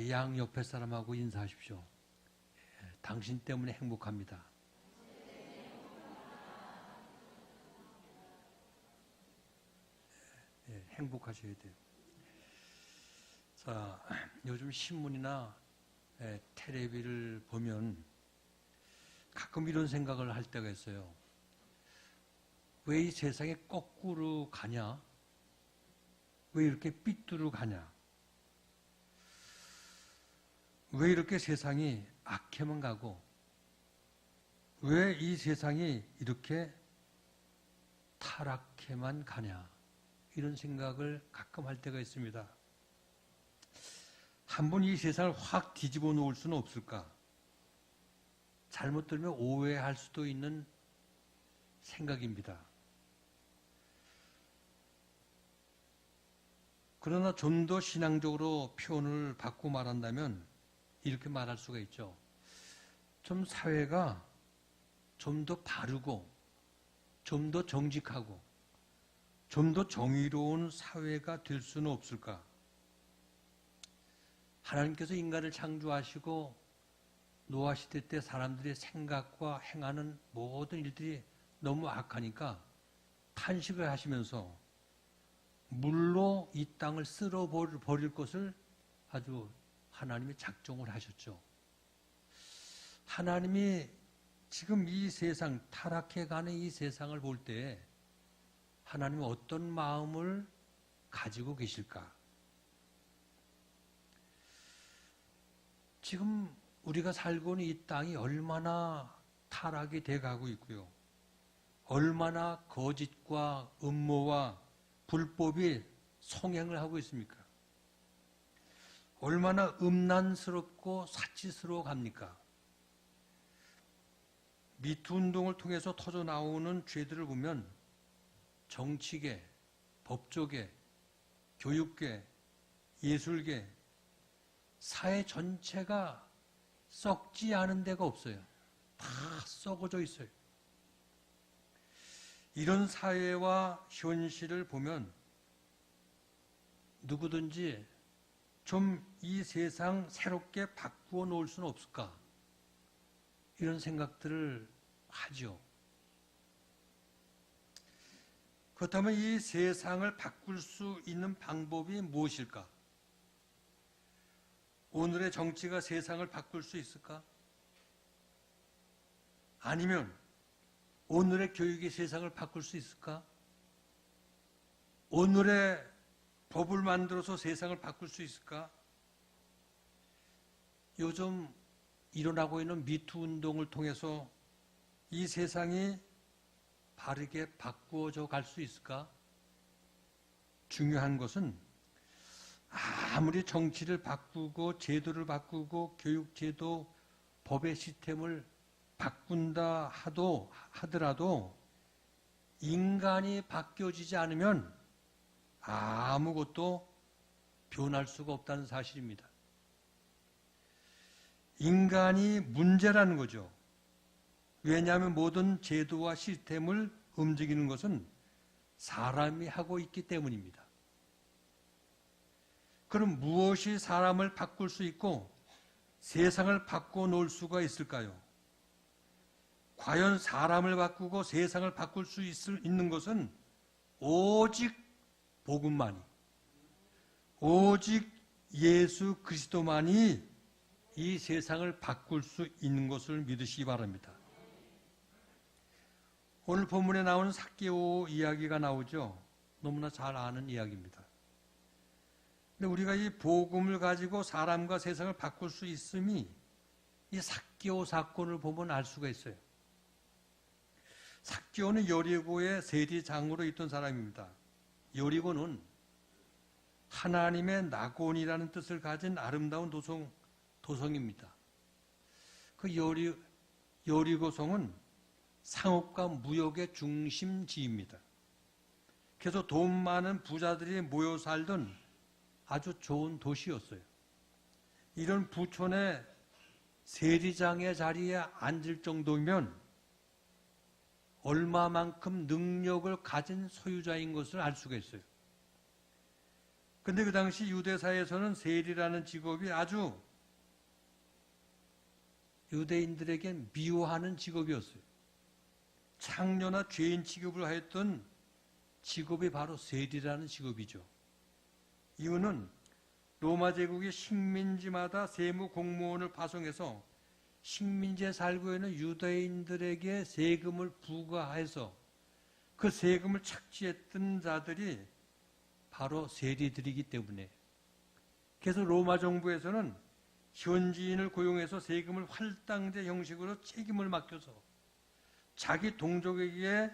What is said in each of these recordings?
양 옆에 사람하고 인사하십시오. 당신 때문에 행복합니다. 행복하셔야 돼요. 자, 요즘 신문이나 텔레비를 보면 가끔 이런 생각을 할 때가 있어요. 왜 이 세상에 거꾸로 가냐? 왜 이렇게 삐뚤어 가냐? 왜 이렇게 세상이 악해만 가고 왜 이 세상이 이렇게 타락해만 가냐? 이런 생각을 가끔 할 때가 있습니다. 한번 이 세상을 확 뒤집어 놓을 수는 없을까? 잘못 들으면 오해할 수도 있는 생각입니다. 그러나 좀 더 신앙적으로 표현을 바꾸고 말한다면 이렇게 말할 수가 있죠. 좀 사회가 좀 더 바르고 좀 더 정직하고 좀 더 정의로운 사회가 될 수는 없을까? 하나님께서 인간을 창조하시고 노아시대 때 사람들의 생각과 행하는 모든 일들이 너무 악하니까 탄식을 하시면서 물로 이 땅을 쓸어버릴 것을 아주 하나님이 작정을 하셨죠. 하나님이 지금 이 세상, 타락해가는 이 세상을 볼 때 하나님은 어떤 마음을 가지고 계실까? 지금 우리가 살고 있는 이 땅이 얼마나 타락이 돼가고 있고요. 얼마나 거짓과 음모와 불법이 성행을 하고 있습니까? 얼마나 음란스럽고 사치스러워 갑니까? 미투 운동을 통해서 터져 나오는 죄들을 보면 정치계, 법조계, 교육계, 예술계, 사회 전체가 썩지 않은 데가 없어요. 다 썩어져 있어요. 이런 사회와 현실을 보면 누구든지 좀 이 세상 새롭게 바꾸어 놓을 수는 없을까? 이런 생각들을 하죠. 그렇다면 이 세상을 바꿀 수 있는 방법이 무엇일까? 오늘의 정치가 세상을 바꿀 수 있을까? 아니면 오늘의 교육이 세상을 바꿀 수 있을까? 오늘의 법을 만들어서 세상을 바꿀 수 있을까? 요즘 일어나고 있는 미투 운동을 통해서 이 세상이 바르게 바꾸어져 갈 수 있을까? 중요한 것은 아무리 정치를 바꾸고 제도를 바꾸고 교육제도, 법의 시스템을 바꾼다 하더라도 인간이 바뀌어지지 않으면 아무것도 변할 수가 없다는 사실입니다. 인간이 문제라는 거죠. 왜냐하면 모든 제도와 시스템을 움직이는 것은 사람이 하고 있기 때문입니다. 그럼 무엇이 사람을 바꿀 수 있고 세상을 바꿔 놓을 수가 있을까요? 과연 사람을 바꾸고 세상을 바꿀 수 있는 것은 오직 복음만이, 오직 예수 그리스도만이 이 세상을 바꿀 수 있는 것을 믿으시기 바랍니다. 오늘 본문에 나오는 삭개오 이야기가 나오죠. 너무나 잘 아는 이야기입니다. 근데 우리가 이 복음을 가지고 사람과 세상을 바꿀 수 있음이 이 삭개오 사건을 보면 알 수가 있어요. 삭개오는 여리고의 세리장으로 있던 사람입니다. 여리고는 하나님의 낙원이라는 뜻을 가진 아름다운 도성입니다. 그 여리고성은 상업과 무역의 중심지입니다. 그래서 돈 많은 부자들이 모여 살던 아주 좋은 도시였어요. 이런 부촌의 세리장의 자리에 앉을 정도면 얼마만큼 능력을 가진 소유자인 것을 알 수가 있어요. 근데 그 당시 유대사에서는 세리라는 직업이 아주 유대인들에게 미워하는 직업이었어요. 창녀나 죄인 취급을 하였던 직업이 바로 세리라는 직업이죠. 이유는 로마 제국이 식민지마다 세무 공무원을 파송해서 식민지에 살고 있는 유대인들에게 세금을 부과해서 그 세금을 착취했던 자들이 바로 세리들이기 때문에, 그래서 로마 정부에서는 현지인을 고용해서 세금을 할당제 형식으로 책임을 맡겨서 자기 동족에게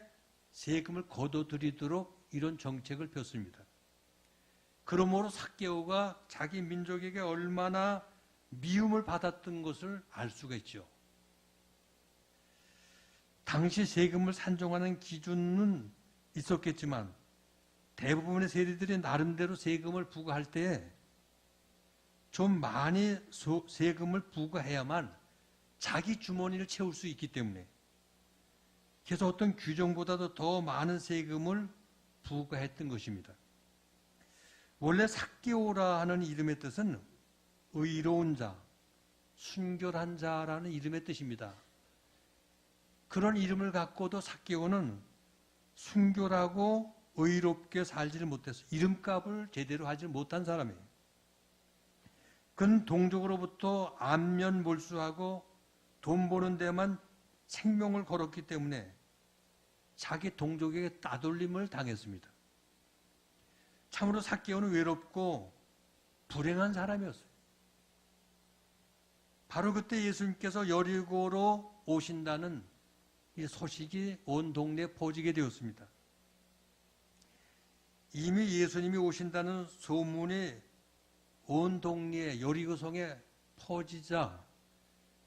세금을 거둬들이도록 이런 정책을 폈습니다. 그러므로 삭개오가 자기 민족에게 얼마나 미움을 받았던 것을 알 수가 있죠. 당시 세금을 산정하는 기준은 있었겠지만 대부분의 세리들이 나름대로 세금을 부과할 때 좀 많이 세금을 부과해야만 자기 주머니를 채울 수 있기 때문에, 그래서 어떤 규정보다도 더 많은 세금을 부과했던 것입니다. 원래 삭개오라 하는 이름의 뜻은 의로운 자, 순결한 자라는 이름의 뜻입니다. 그런 이름을 갖고도 삭개오는 순결하고 의롭게 살지를 못해서 이름값을 제대로 하지 못한 사람이에요. 그는 동족으로부터 안면 몰수하고 돈 버는 데만 생명을 걸었기 때문에 자기 동족에게 따돌림을 당했습니다. 참으로 삭개오는 외롭고 불행한 사람이었어요. 바로 그때 예수님께서 여리고로 오신다는 이 소식이 온 동네에 퍼지게 되었습니다. 이미 예수님이 오신다는 소문이 온 동네에 여리고성에 퍼지자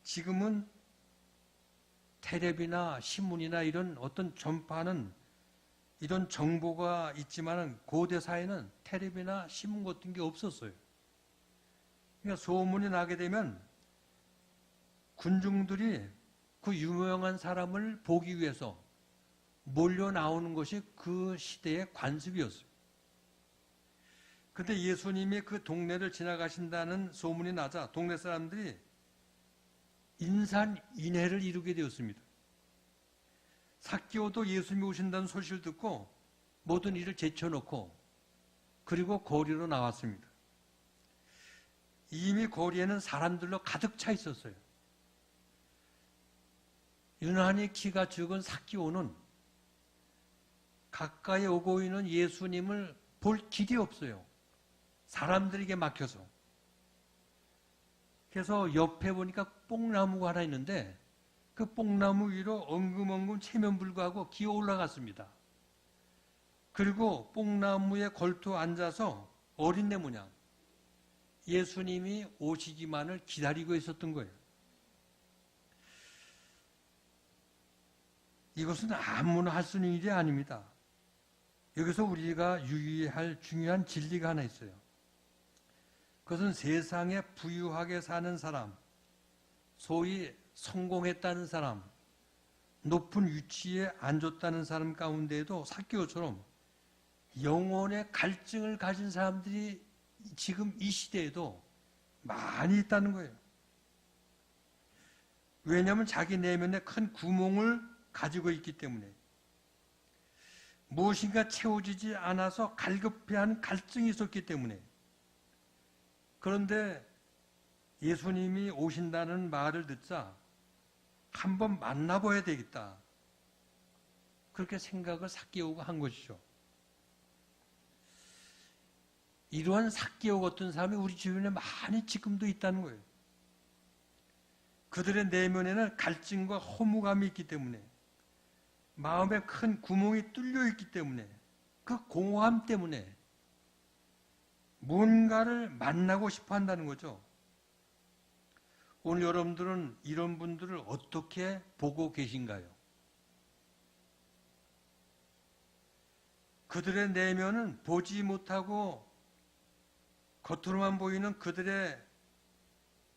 지금은 텔레비나 신문이나 이런 어떤 전파하는 이런 정보가 있지만 고대 사회는 텔레비나 신문 같은 게 없었어요. 그러니까 소문이 나게 되면 군중들이 그 유명한 사람을 보기 위해서 몰려 나오는 것이 그 시대의 관습이었어요. 그런데 예수님이 그 동네를 지나가신다는 소문이 나자 동네 사람들이 인산인해를 이루게 되었습니다. 삭개오도 예수님이 오신다는 소식을 듣고 모든 일을 제쳐놓고 그리고 거리로 나왔습니다. 이미 거리에는 사람들로 가득 차 있었어요. 유난히 키가 적은 삭개오는 가까이 오고 있는 예수님을 볼 길이 없어요. 사람들에게 막혀서. 그래서 옆에 보니까 뽕나무가 하나 있는데 그 뽕나무 위로 엉금엉금 체면불구하고 기어 올라갔습니다. 그리고 뽕나무에 걸터 앉아서 어린애 모양 예수님이 오시기만을 기다리고 있었던 거예요. 이것은 아무나 할 수 있는 일이 아닙니다. 여기서 우리가 유의할 중요한 진리가 하나 있어요. 그것은 세상에 부유하게 사는 사람, 소위 성공했다는 사람, 높은 위치에 앉았다는 사람 가운데에도 삭개오처럼 영혼의 갈증을 가진 사람들이 지금 이 시대에도 많이 있다는 거예요. 왜냐하면 자기 내면에 큰 구멍을 가지고 있기 때문에, 무엇인가 채워지지 않아서 갈급해한 갈증이 있었기 때문에. 그런데 예수님이 오신다는 말을 듣자 한번 만나봐야 되겠다. 그렇게 생각을 삭개오가 한 것이죠. 이러한 삭개오 같은 사람이 우리 주변에 많이 지금도 있다는 거예요. 그들의 내면에는 갈증과 허무감이 있기 때문에, 마음에 큰 구멍이 뚫려 있기 때문에, 그 공허함 때문에 뭔가를 만나고 싶어 한다는 거죠. 오늘 여러분들은 이런 분들을 어떻게 보고 계신가요? 그들의 내면은 보지 못하고 겉으로만 보이는 그들의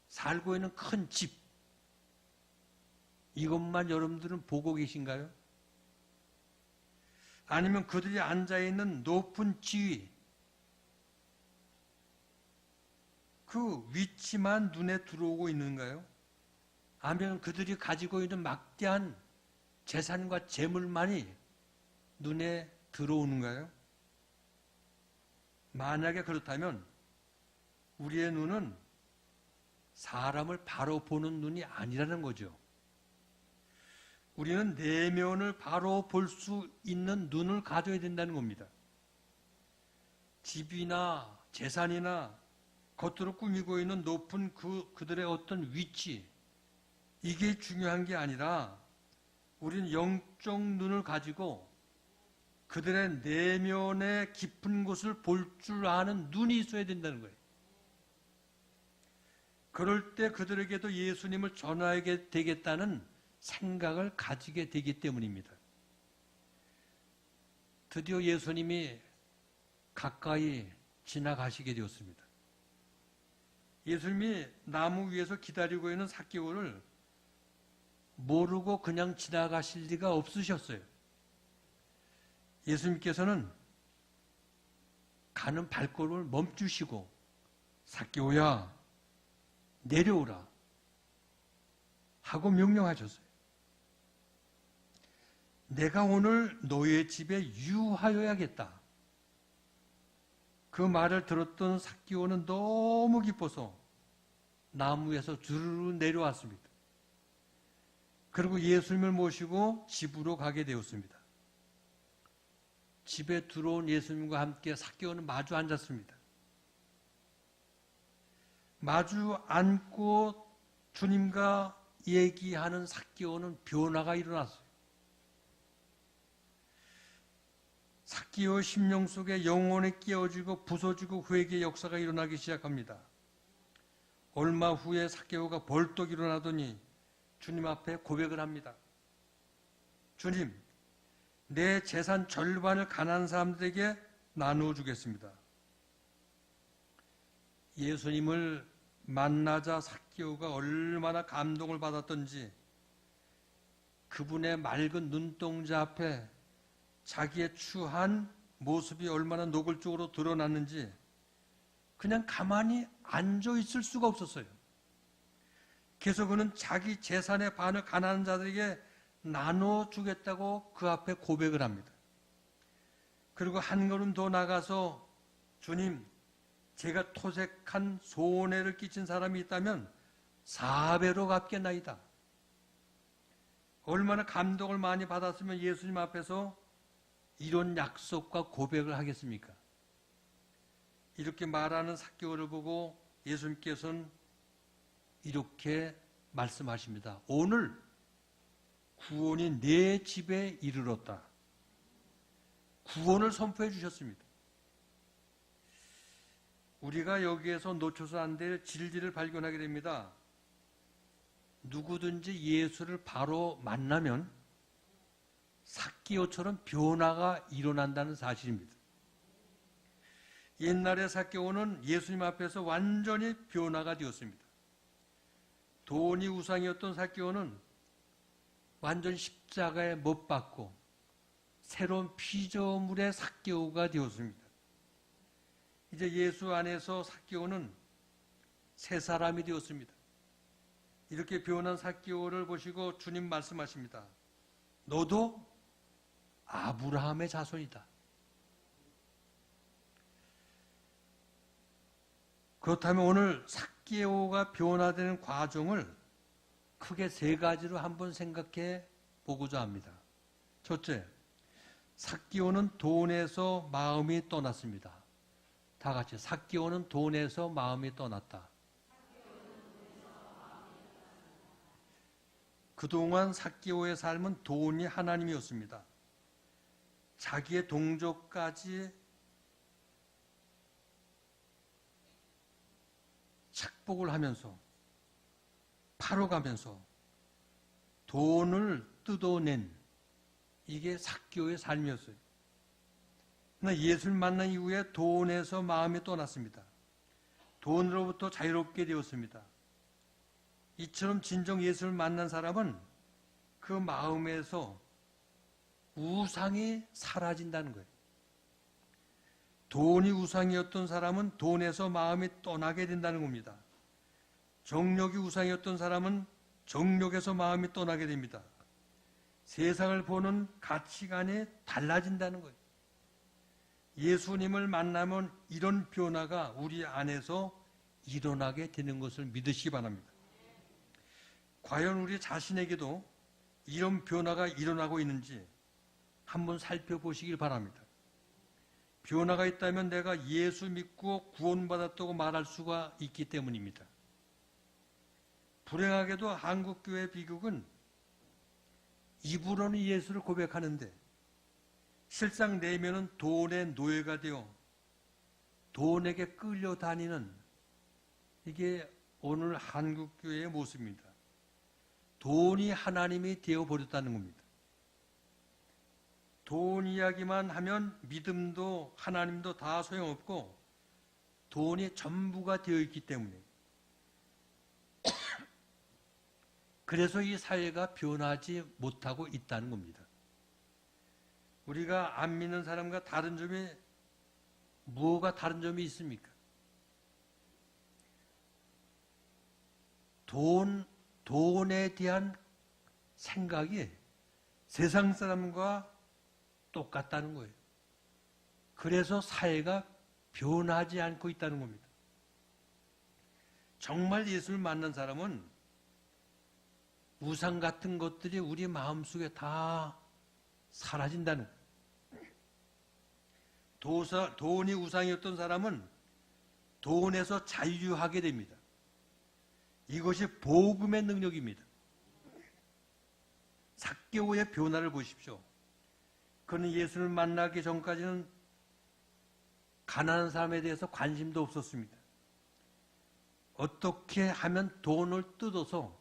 살고 있는 큰 집, 이것만 여러분들은 보고 계신가요? 아니면 그들이 앉아있는 높은 지위, 그 위치만 눈에 들어오고 있는가요? 아니면 그들이 가지고 있는 막대한 재산과 재물만이 눈에 들어오는가요? 만약에 그렇다면 우리의 눈은 사람을 바로 보는 눈이 아니라는 거죠. 우리는 내면을 바로 볼 수 있는 눈을 가져야 된다는 겁니다. 집이나 재산이나 겉으로 꾸미고 있는 높은 그들의 어떤 위치, 이게 중요한 게 아니라 우리는 영적 눈을 가지고 그들의 내면의 깊은 곳을 볼 줄 아는 눈이 있어야 된다는 거예요. 그럴 때 그들에게도 예수님을 전하게 되겠다는 생각을 가지게 되기 때문입니다. 드디어 예수님이 가까이 지나가시게 되었습니다. 예수님이 나무 위에서 기다리고 있는 삭개오를 모르고 그냥 지나가실 리가 없으셨어요. 예수님께서는 가는 발걸음을 멈추시고 삭개오야 내려오라 하고 명령하셨어요. 내가 오늘 너의 집에 유하여야겠다. 그 말을 들었던 삭개오는 너무 기뻐서 나무에서 주르르 내려왔습니다. 그리고 예수님을 모시고 집으로 가게 되었습니다. 집에 들어온 예수님과 함께 삭개오는 마주 앉았습니다. 마주 앉고 주님과 얘기하는 삭개오는 변화가 일어났어요. 삭개오의 심령 속에 영혼이 깨어지고 부서지고 회개의 역사가 일어나기 시작합니다. 얼마 후에 삭개오가 벌떡 일어나더니 주님 앞에 고백을 합니다. 주님, 내 재산 절반을 가난한 사람들에게 나누어 주겠습니다. 예수님을 만나자 삭개오가 얼마나 감동을 받았던지 그분의 맑은 눈동자 앞에 자기의 추한 모습이 얼마나 노골적으로 드러났는지 그냥 가만히 앉아 있을 수가 없었어요. 그래서 그는 자기 재산의 반을 가난한 자들에게 나눠주겠다고 그 앞에 고백을 합니다. 그리고 한 걸음 더 나가서 주님, 제가 토색한 손해를 끼친 사람이 있다면 4배로 갚겠나이다. 얼마나 감동을 많이 받았으면 예수님 앞에서 이런 약속과 고백을 하겠습니까? 이렇게 말하는 삭개오를 보고 예수님께서는 이렇게 말씀하십니다. 오늘 구원이 내 집에 이르렀다. 구원을 선포해 주셨습니다. 우리가 여기에서 놓쳐서 안 될 진리를 발견하게 됩니다. 누구든지 예수를 바로 만나면 삭개오처럼 변화가 일어난다는 사실입니다. 옛날에 삭개오는 예수님 앞에서 완전히 변화가 되었습니다. 돈이 우상이었던 삭개오는 완전 십자가에 못 박고 새로운 피조물의 삭개오가 되었습니다. 이제 예수 안에서 삭개오는 새 사람이 되었습니다. 이렇게 변한 삭개오를 보시고 주님 말씀하십니다. 너도 아브라함의 자손이다. 그렇다면 오늘 삭개오가 변화되는 과정을 크게 세 가지로 한번 생각해 보고자 합니다. 첫째, 삭개오는 돈에서 마음이 떠났습니다. 다 같이 삭개오는 돈에서 마음이 떠났다. 그동안 삭개오의 삶은 돈이 하나님이었습니다. 자기의 동족까지 착복을 하면서 팔아가면서 돈을 뜯어낸 이게 삭개오의 삶이었어요. 그러나 예수를 만난 이후에 돈에서 마음이 떠났습니다. 돈으로부터 자유롭게 되었습니다. 이처럼 진정 예수를 만난 사람은 그 마음에서 우상이 사라진다는 거예요. 돈이 우상이었던 사람은 돈에서 마음이 떠나게 된다는 겁니다. 정욕이 우상이었던 사람은 정욕에서 마음이 떠나게 됩니다. 세상을 보는 가치관이 달라진다는 거예요. 예수님을 만나면 이런 변화가 우리 안에서 일어나게 되는 것을 믿으시기 바랍니다. 과연 우리 자신에게도 이런 변화가 일어나고 있는지 한번 살펴보시길 바랍니다. 변화가 있다면 내가 예수 믿고 구원받았다고 말할 수가 있기 때문입니다. 불행하게도 한국교회 비극은 입으로는 예수를 고백하는데 실상 내면은 돈의 노예가 되어 돈에게 끌려다니는, 이게 오늘 한국교회의 모습입니다. 돈이 하나님이 되어버렸다는 겁니다. 돈 이야기만 하면 믿음도 하나님도 다 소용없고 돈이 전부가 되어 있기 때문에, 그래서 이 사회가 변하지 못하고 있다는 겁니다. 우리가 안 믿는 사람과 다른 점이, 뭐가 다른 점이 있습니까? 돈에 대한 생각이 세상 사람과 똑같다는 거예요. 그래서 사회가 변하지 않고 있다는 겁니다. 정말 예수를 만난 사람은 우상 같은 것들이 우리 마음속에 다 사라진다는 거예요. 돈이 우상이었던 사람은 돈에서 자유하게 됩니다. 이것이 복음의 능력입니다. 삭개오의 변화를 보십시오. 그는 예수를 만나기 전까지는 가난한 사람에 대해서 관심도 없었습니다. 어떻게 하면 돈을 뜯어서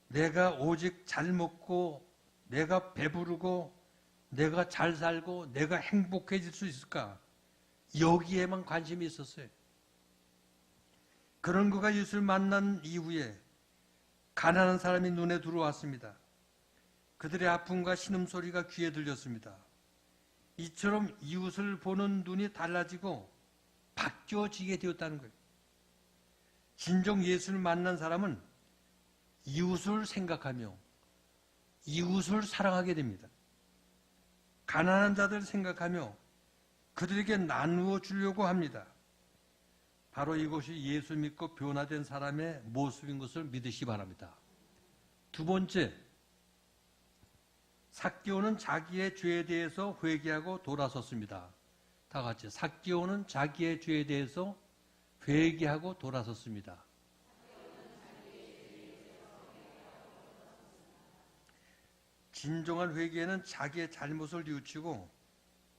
내가 오직 잘 먹고 내가 배부르고 내가 잘 살고 내가 행복해질 수 있을까? 여기에만 관심이 있었어요. 그런 그가 예수를 만난 이후에 가난한 사람이 눈에 들어왔습니다. 그들의 아픔과 신음소리가 귀에 들렸습니다. 이처럼 이웃을 보는 눈이 달라지고 바뀌어지게 되었다는 거예요. 진정 예수를 만난 사람은 이웃을 생각하며 이웃을 사랑하게 됩니다. 가난한 자들을 생각하며 그들에게 나누어 주려고 합니다. 바로 이것이 예수 믿고 변화된 사람의 모습인 것을 믿으시기 바랍니다. 두 번째, 삭개오는 자기의 죄에 대해서 회개하고 돌아섰습니다. 다 같이, 삭개오는 자기의 죄에 대해서 회개하고 돌아섰습니다. 진정한 회개는 자기의 잘못을 뉘우치고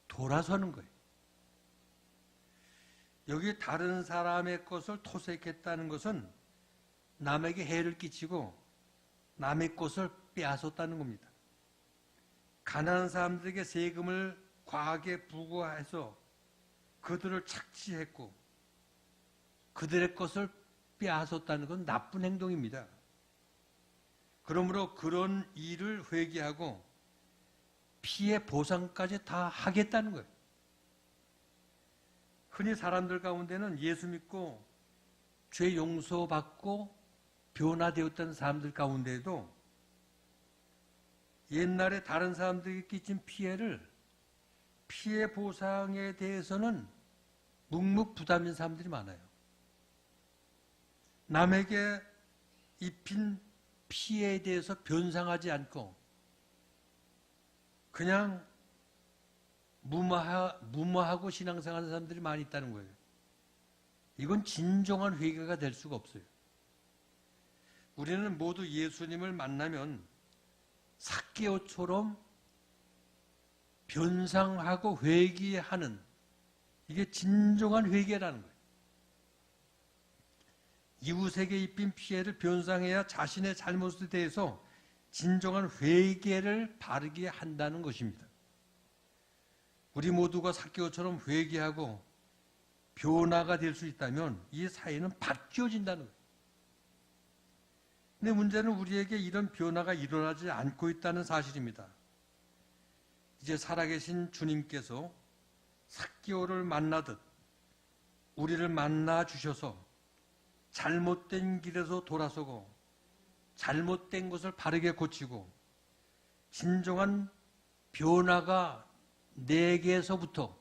돌아서는 거예요. 여기 다른 사람의 것을 토색했다는 것은 남에게 해를 끼치고 남의 것을 빼앗았다는 겁니다. 가난한 사람들에게 세금을 과하게 부과해서 그들을 착취했고 그들의 것을 빼앗았다는 건 나쁜 행동입니다. 그러므로 그런 일을 회개하고 피해 보상까지 다 하겠다는 거예요. 흔히 사람들 가운데는 예수 믿고 죄 용서받고 변화되었던 사람들 가운데에도 옛날에 다른 사람들에게 끼친 피해 보상에 대해서는 묵묵부담인 사람들이 많아요. 남에게 입힌 피해에 대해서 변상하지 않고 그냥 무마하고 신앙생활하는 사람들이 많이 있다는 거예요. 이건 진정한 회개가 될 수가 없어요. 우리는 모두 예수님을 만나면 삭개오처럼 변상하고 회개하는, 이게 진정한 회개라는 거예요. 이웃에게 입힌 피해를 변상해야 자신의 잘못에 대해서 진정한 회개를 바르게 한다는 것입니다. 우리 모두가 삭개오처럼 회개하고 변화가 될 수 있다면 이 사회는 바뀌어진다는 거예요. 근데 문제는 우리에게 이런 변화가 일어나지 않고 있다는 사실입니다. 이제 살아계신 주님께서 삭개오를 만나듯 우리를 만나 주셔서 잘못된 길에서 돌아서고 잘못된 것을 바르게 고치고 진정한 변화가 내게서부터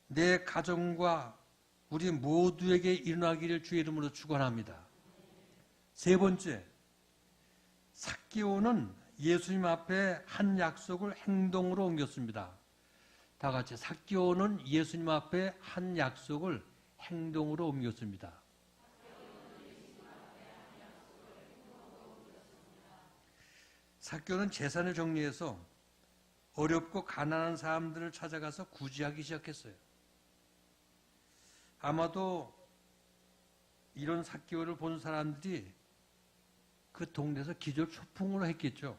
내 가정과 우리 모두에게 일어나기를 주의 이름으로 축원합니다. 세 번째, 삭개오는 예수님 앞에 한 약속을 행동으로 옮겼습니다. 다 같이 삭개오는 예수님 앞에 한 약속을 행동으로 옮겼습니다. 삭개오는 재산을 정리해서 어렵고 가난한 사람들을 찾아가서 구제하기 시작했어요. 아마도 이런 삭개오를 본 사람들이 그 동네에서 기절초풍으로 했겠죠.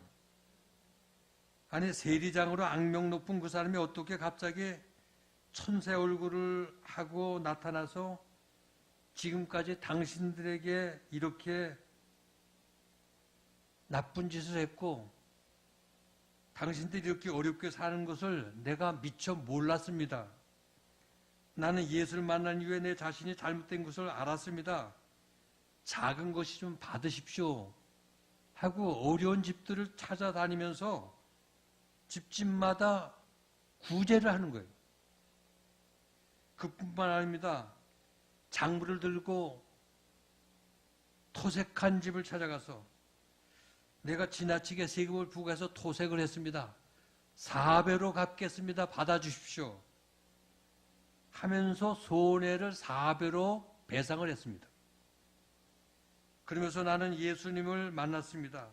아니 세리장으로 악명 높은 그 사람이 어떻게 갑자기 천사 얼굴을 하고 나타나서 지금까지 당신들에게 이렇게 나쁜 짓을 했고 당신들이 이렇게 어렵게 사는 것을 내가 미처 몰랐습니다. 나는 예수를 만난 이후에 내 자신이 잘못된 것을 알았습니다. 작은 것이 좀 받으십시오 하고 어려운 집들을 찾아다니면서 집집마다 구제를 하는 거예요. 그뿐만 아닙니다. 장부를 들고 토색한 집을 찾아가서 내가 지나치게 세금을 부과해서 토색을 했습니다. 4배로 갚겠습니다. 받아주십시오. 하면서 손해를 4배로 배상을 했습니다. 그러면서 나는 예수님을 만났습니다.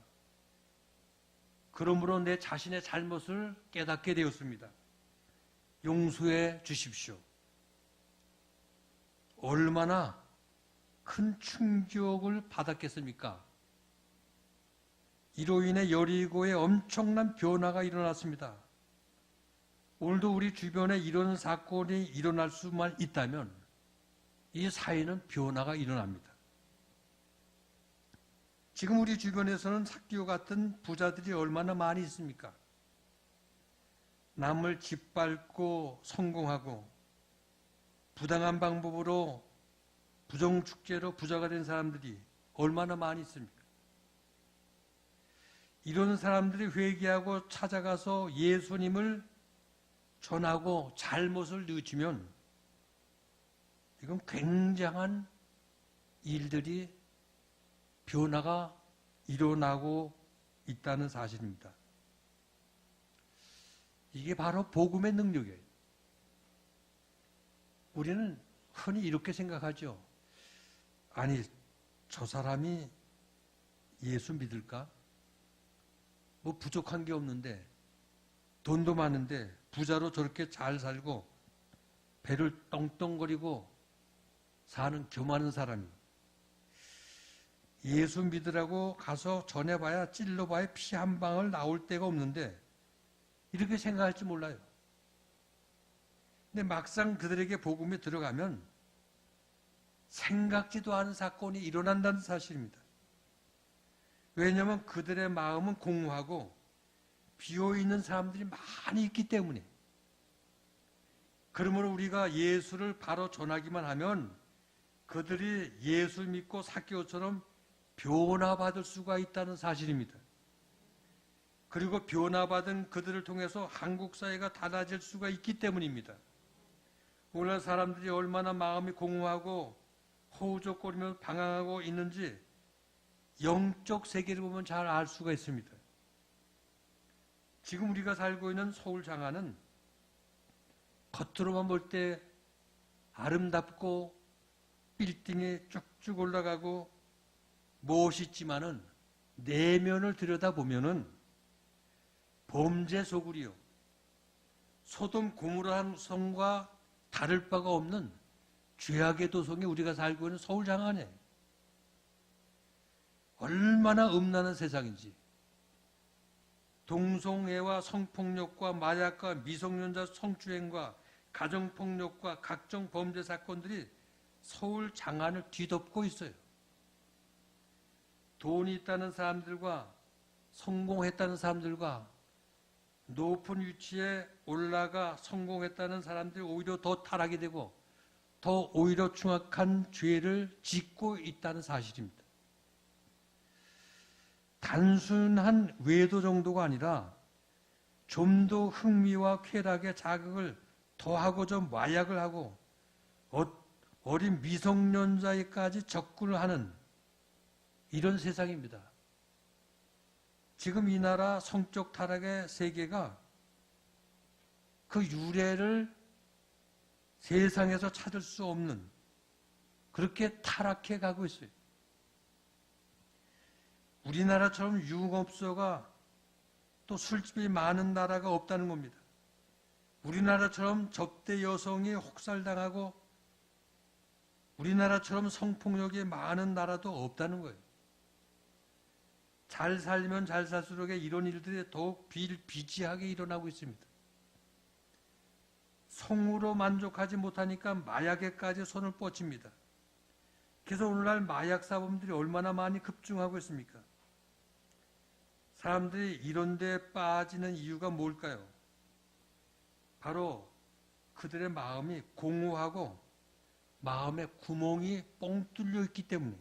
그러므로 내 자신의 잘못을 깨닫게 되었습니다. 용서해 주십시오. 얼마나 큰 충격을 받았겠습니까? 이로 인해 여리고에 엄청난 변화가 일어났습니다. 오늘도 우리 주변에 이런 사건이 일어날 수만 있다면 이 사회는 변화가 일어납니다. 지금 우리 주변에서는 삭개오 같은 부자들이 얼마나 많이 있습니까? 남을 짓밟고 성공하고 부당한 방법으로 부정축제로 부자가 된 사람들이 얼마나 많이 있습니까? 이런 사람들이 회개하고 찾아가서 예수님을 전하고 잘못을 뉘우치면 이건 굉장한 일들이 변화가 일어나고 있다는 사실입니다. 이게 바로 복음의 능력이에요. 우리는 흔히 이렇게 생각하죠. 아니, 저 사람이 예수 믿을까? 뭐 부족한 게 없는데, 돈도 많은데, 부자로 저렇게 잘 살고, 배를 떵떵거리고 사는 교만한 사람이. 예수 믿으라고 가서 전해봐야 찔러봐야 피 한 방울 나올 데가 없는데, 이렇게 생각할지 몰라요. 근데 막상 그들에게 복음이 들어가면 생각지도 않은 사건이 일어난다는 사실입니다. 왜냐하면 그들의 마음은 공허하고 비어있는 사람들이 많이 있기 때문에. 그러므로 우리가 예수를 바로 전하기만 하면 그들이 예수 믿고 삭개오처럼 변화받을 수가 있다는 사실입니다. 그리고 변화받은 그들을 통해서 한국 사회가 달라질 수가 있기 때문입니다. 오늘 사람들이 얼마나 마음이 공허하고 허우적거리며 방황하고 있는지 영적 세계를 보면 잘 알 수가 있습니다. 지금 우리가 살고 있는 서울 장안은 겉으로만 볼 때 아름답고 빌딩이 쭉쭉 올라가고 멋있지만은 내면을 들여다보면은 범죄 소굴이요, 소돔 고모라 성과 다를 바가 없는 죄악의 도성에 우리가 살고 있는 서울 장안에 얼마나 음란한 세상인지, 동성애와 성폭력과 마약과 미성년자 성추행과 가정폭력과 각종 범죄 사건들이 서울 장안을 뒤덮고 있어요. 돈이 있다는 사람들과 성공했다는 사람들과 높은 위치에 올라가 성공했다는 사람들이 오히려 더 타락이 되고 더 오히려 중악한 죄를 짓고 있다는 사실입니다. 단순한 외도 정도가 아니라 좀 더 흥미와 쾌락에 자극을 더하고자 마약을 하고 어린 미성년자에까지 접근을 하는 이런 세상입니다. 지금 이 나라 성적 타락의 세계가 그 유래를 세상에서 찾을 수 없는 그렇게 타락해 가고 있어요. 우리나라처럼 유흥업소가 또 술집이 많은 나라가 없다는 겁니다. 우리나라처럼 접대 여성이 혹살당하고 우리나라처럼 성폭력이 많은 나라도 없다는 거예요. 잘 살면 잘 살수록 이런 일들이 더욱 비일비재하게 일어나고 있습니다. 성으로 만족하지 못하니까 마약에까지 손을 뻗칩니다. 그래서 오늘날 마약 사범들이 얼마나 많이 급증하고 있습니까? 사람들이 이런 데 빠지는 이유가 뭘까요? 바로 그들의 마음이 공허하고 마음에 구멍이 뻥 뚫려 있기 때문에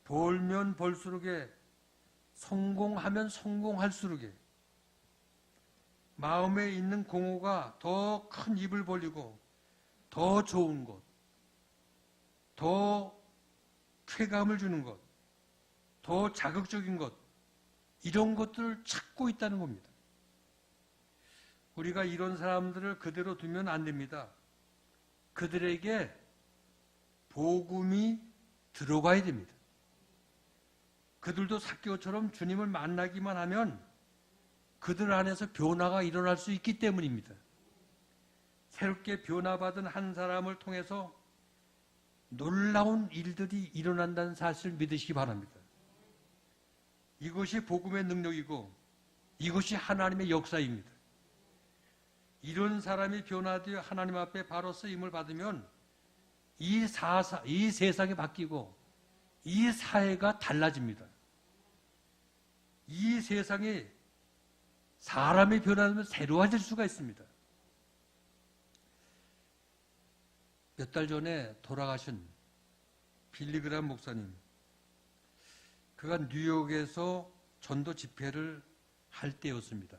벌면 벌수록에 성공하면 성공할수록에 마음에 있는 공허가 더 큰 입을 벌리고 더 좋은 것, 더 쾌감을 주는 것, 더 자극적인 것 이런 것들을 찾고 있다는 겁니다. 우리가 이런 사람들을 그대로 두면 안 됩니다. 그들에게 복음이 들어가야 됩니다. 그들도 삭개오처럼 주님을 만나기만 하면 그들 안에서 변화가 일어날 수 있기 때문입니다. 새롭게 변화받은 한 사람을 통해서 놀라운 일들이 일어난다는 사실을 믿으시기 바랍니다. 이것이 복음의 능력이고 이것이 하나님의 역사입니다. 이런 사람이 변화되어 하나님 앞에 바로 쓰임을 받으면 이 세상이 바뀌고 이 사회가 달라집니다. 이 세상이 사람이 변하면 새로워질 수가 있습니다. 몇 달 전에 돌아가신 빌리그람 목사님, 그가 뉴욕에서 전도 집회를 할 때였습니다.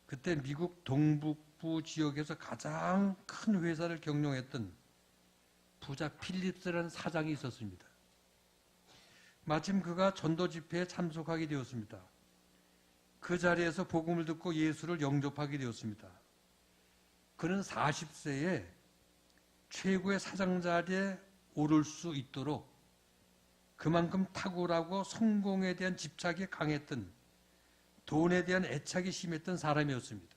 그때 미국 동북부 지역에서 가장 큰 회사를 경영했던 부자 필립스라는 사장이 있었습니다. 마침 그가 전도 집회에 참석하게 되었습니다. 그 자리에서 복음을 듣고 예수를 영접하게 되었습니다. 그는 40세에 최고의 사장 자리에 오를 수 있도록 그만큼 탁월하고 성공에 대한 집착이 강했던, 돈에 대한 애착이 심했던 사람이었습니다.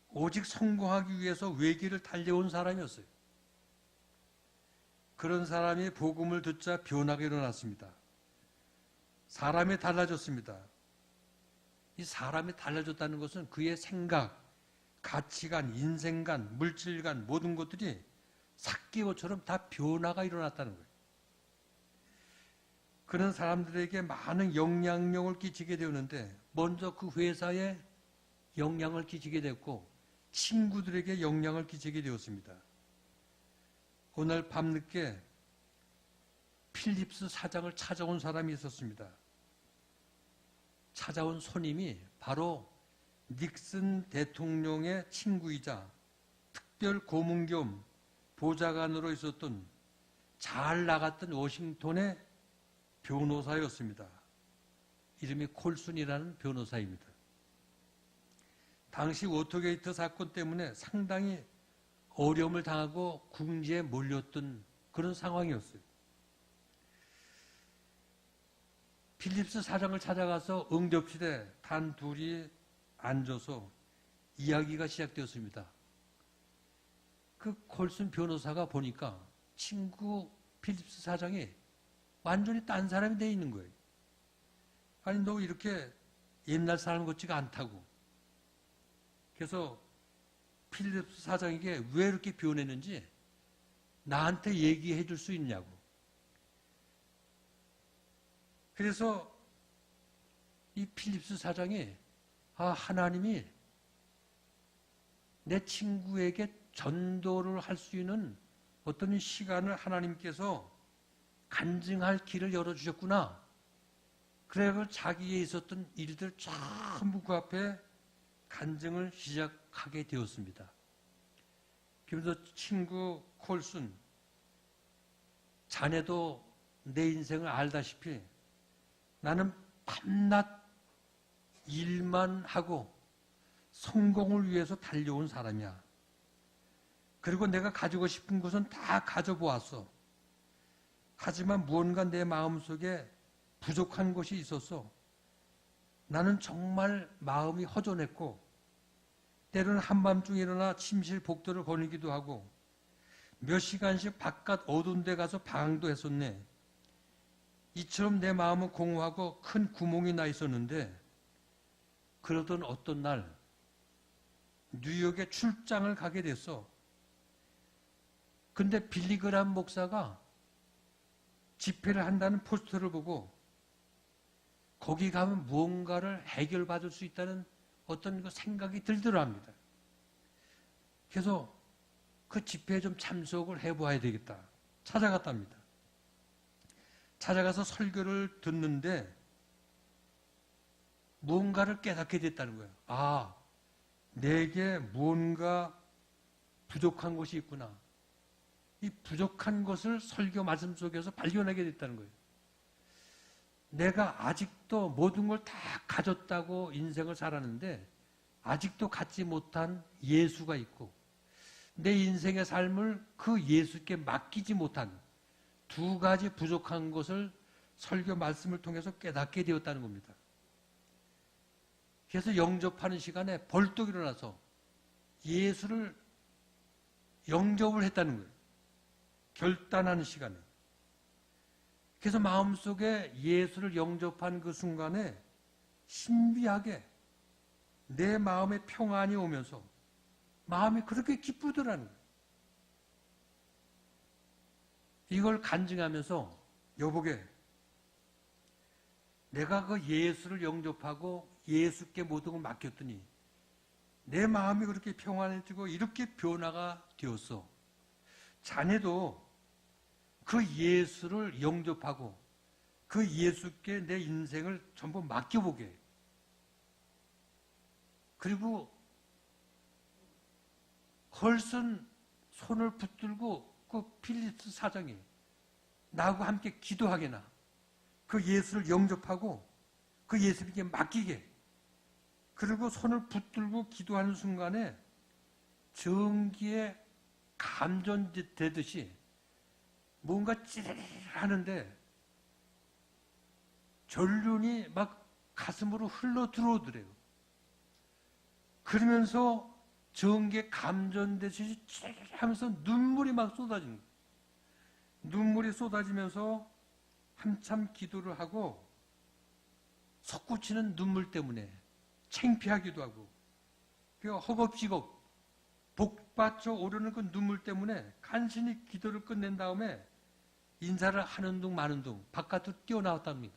오직 성공하기 위해서 외길을 달려온 사람이었어요. 그런 사람이 복음을 듣자 변화가 일어났습니다. 사람이 달라졌습니다. 이 사람이 달라졌다는 것은 그의 생각, 가치관, 인생관, 물질관 모든 것들이 삭개오처럼 다 변화가 일어났다는 거예요. 그런 사람들에게 많은 영향력을 끼치게 되었는데 먼저 그 회사에 영향을 끼치게 됐고 친구들에게 영향을 끼치게 되었습니다. 오늘 밤늦게 필립스 사장을 찾아온 사람이 있었습니다. 찾아온 손님이 바로 닉슨 대통령의 친구이자 특별 고문 겸 보좌관으로 있었던 잘 나갔던 워싱턴의 변호사였습니다. 이름이 콜슨이라는 변호사입니다. 당시 워터게이트 사건 때문에 상당히 어려움을 당하고 궁지에 몰렸던 그런 상황이었어요. 필립스 사장을 찾아가서 응접실에 단 둘이 앉아서 이야기가 시작되었습니다. 그 콜슨 변호사가 보니까 친구 필립스 사장이 완전히 딴 사람이 돼 있는 거예요. 아니 너 이렇게 옛날 사람 같지가 않다고. 그래서 필립스 사장에게 왜 이렇게 변했는지 나한테 얘기해 줄 수 있냐고. 그래서 이 필립스 사장이 하나님이 내 친구에게 전도를 할 수 있는 어떤 시간을 하나님께서 간증할 길을 열어주셨구나. 그래서 자기에 있었던 일들 전부 그 앞에 간증을 시작하게 되었습니다. 그러면서 친구 콜슨, 자네도 내 인생을 알다시피 나는 밤낮 일만 하고 성공을 위해서 달려온 사람이야. 그리고 내가 가지고 싶은 것은 다 가져보았어. 하지만 무언가 내 마음속에 부족한 것이 있었어. 나는 정말 마음이 허전했고 때로는 한밤중에 일어나 침실 복도를 거닐기도 하고 몇 시간씩 바깥 어두운 데 가서 방황도 했었네. 이처럼 내 마음은 공허하고 큰 구멍이 나 있었는데 그러던 어떤 날 뉴욕에 출장을 가게 됐어. 근데 빌리그람 목사가 집회를 한다는 포스터를 보고 거기 가면 무언가를 해결받을 수 있다는 어떤 그 생각이 들더랍니다. 그래서 그 집회에 좀 참석을 해봐야 되겠다. 찾아갔답니다. 찾아가서 설교를 듣는데 무언가를 깨닫게 됐다는 거예요. 내게 무언가 부족한 것이 있구나. 이 부족한 것을 설교 말씀 속에서 발견하게 됐다는 거예요. 내가 아직도 모든 걸 다 가졌다고 인생을 살았는데 아직도 갖지 못한 예수가 있고 내 인생의 삶을 그 예수께 맡기지 못한 두 가지 부족한 것을 설교 말씀을 통해서 깨닫게 되었다는 겁니다. 그래서 영접하는 시간에 벌떡 일어나서 예수를 영접을 했다는 거예요. 결단하는 시간에. 그래서 마음속에 예수를 영접한 그 순간에 신비하게 내 마음에 평안이 오면서 마음이 그렇게 기쁘더라는 거예요. 이걸 간증하면서 여보게 내가 그 예수를 영접하고 예수께 모든 걸 맡겼더니 내 마음이 그렇게 평안해지고 이렇게 변화가 되었어. 자네도 그 예수를 영접하고 그 예수께 내 인생을 전부 맡겨보게. 그리고 헐슨 손을 붙들고 그 필립스 사장이 나하고 함께 기도하게나 그 예수를 영접하고 그 예수님께 맡기게. 그리고 손을 붙들고 기도하는 순간에 전기에 감전되듯이 뭔가 찌르르하는데 전륜이 막 가슴으로 흘러 들어오더래요. 그러면서 전기에 감전되듯이 찌르르하면서 눈물이 막 쏟아지는 거예요. 눈물이 쏟아지면서 한참 기도를 하고 솟구치는 눈물 때문에 창피하기도 하고 허겁지겁 복받쳐 오르는 그 눈물 때문에 간신히 기도를 끝낸 다음에 인사를 하는 둥 마는 둥 바깥으로 뛰어나왔답니다.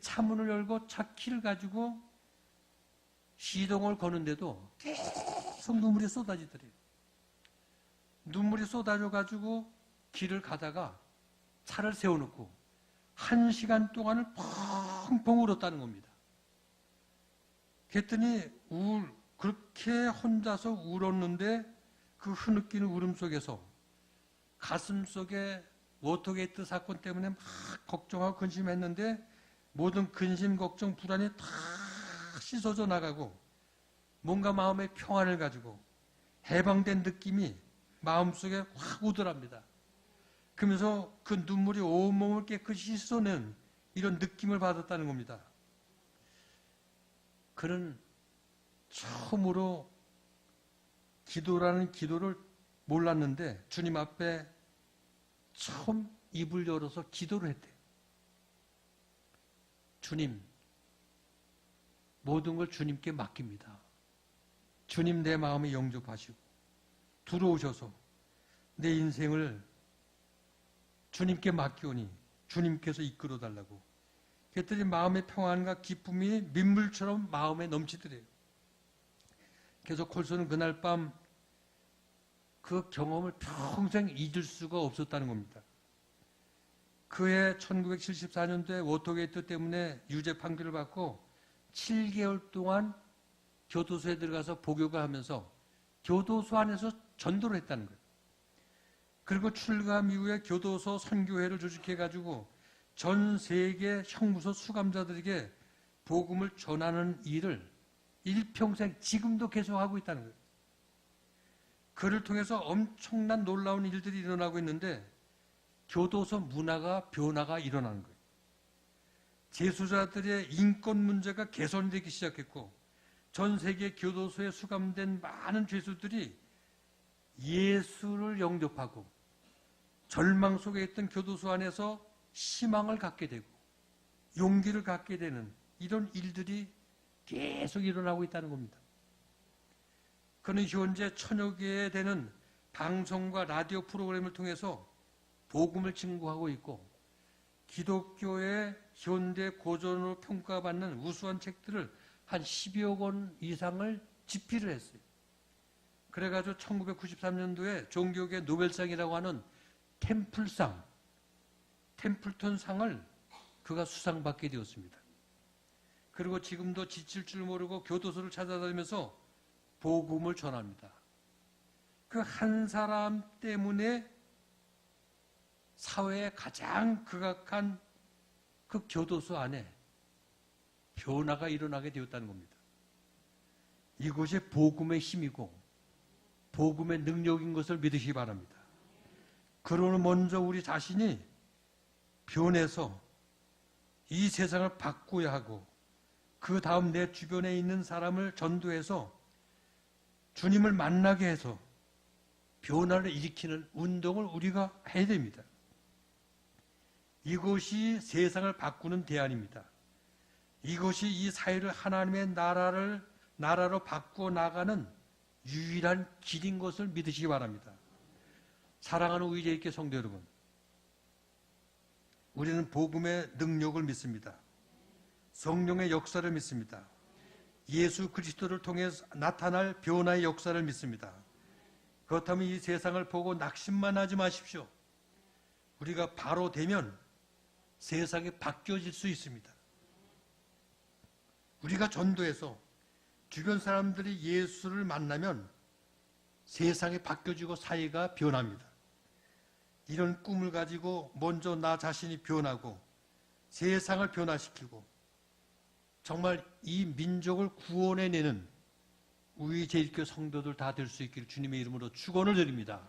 차문을 열고 차 키를 가지고 시동을 거는데도 계속 눈물이 쏟아지더래요. 눈물이 쏟아져가지고 길을 가다가 차를 세워놓고 1시간 동안을 펑펑 울었다는 겁니다. 그랬더니 그렇게 혼자서 울었는데 그 흐느끼는 울음 속에서 가슴 속에 워터게이트 사건 때문에 막 걱정하고 근심했는데 모든 근심, 걱정, 불안이 다 씻어져 나가고 뭔가 마음의 평안을 가지고 해방된 느낌이 마음속에 확 오더랍니다. 그러면서 그 눈물이 온몸을 깨끗이 씻어낸 이런 느낌을 받았다는 겁니다. 그는 처음으로 기도라는 기도를 몰랐는데 주님 앞에 처음 입을 열어서 기도를 했대요. 주님, 모든 걸 주님께 맡깁니다. 주님 내 마음에 영접하시고 들어오셔서 내 인생을 주님께 맡기오니 주님께서 이끌어달라고 그랬더니 마음의 평안과 기쁨이 민물처럼 마음에 넘치더래요. 그래서 콜소는 그날 밤 그 경험을 평생 잊을 수가 없었다는 겁니다. 그해 1974년도에 워터게이트 때문에 유죄 판결을 받고 7개월 동안 교도소에 들어가서 복역을 하면서 교도소 안에서 전도를 했다는 거예요. 그리고 출감 이후에 교도소 선교회를 조직해가지고 전 세계 형무소 수감자들에게 복음을 전하는 일을 일평생 지금도 계속하고 있다는 거예요. 그를 통해서 엄청난 놀라운 일들이 일어나고 있는데 교도소 문화가 변화가 일어나는 거예요. 재수자들의 인권 문제가 개선되기 시작했고 전 세계 교도소에 수감된 많은 죄수들이 예수를 영접하고 절망 속에 있던 교도소 안에서 희망을 갖게 되고 용기를 갖게 되는 이런 일들이 계속 일어나고 있다는 겁니다. 그는 현재 1000여 개에 되는 방송과 라디오 프로그램을 통해서 복음을 증거하고 있고 기독교의 현대 고전으로 평가받는 우수한 책들을 한 10여 권 이상을 집필을 했어요. 그래가지고 1993년도에 종교계 노벨상이라고 하는 템플상, 템플턴상을 그가 수상받게 되었습니다. 그리고 지금도 지칠 줄 모르고 교도소를 찾아다니면서 복음을 전합니다. 그 한 사람 때문에 사회에 가장 극악한 그 교도소 안에 변화가 일어나게 되었다는 겁니다. 이것이 복음의 힘이고 복음의 능력인 것을 믿으시기 바랍니다. 그러나 먼저 우리 자신이 변해서 이 세상을 바꾸어야 하고 그 다음 내 주변에 있는 사람을 전도해서 주님을 만나게 해서 변화를 일으키는 운동을 우리가 해야 됩니다. 이것이 세상을 바꾸는 대안입니다. 이것이 이 사회를 하나님의 나라로 바꾸어 나가는 유일한 길인 것을 믿으시기 바랍니다. 사랑하는 의제있게 성도 여러분, 우리는 복음의 능력을 믿습니다. 성령의 역사를 믿습니다. 예수 그리스도를 통해 나타날 변화의 역사를 믿습니다. 그렇다면 이 세상을 보고 낙심만 하지 마십시오. 우리가 바로 되면 세상이 바뀌어질 수 있습니다. 우리가 전도해서 주변 사람들이 예수를 만나면 세상이 바뀌어지고 사회가 변합니다. 이런 꿈을 가지고 먼저 나 자신이 변하고 세상을 변화시키고 정말 이 민족을 구원해내는 우리 제일교 성도들 다 될 수 있기를 주님의 이름으로 축원을 드립니다.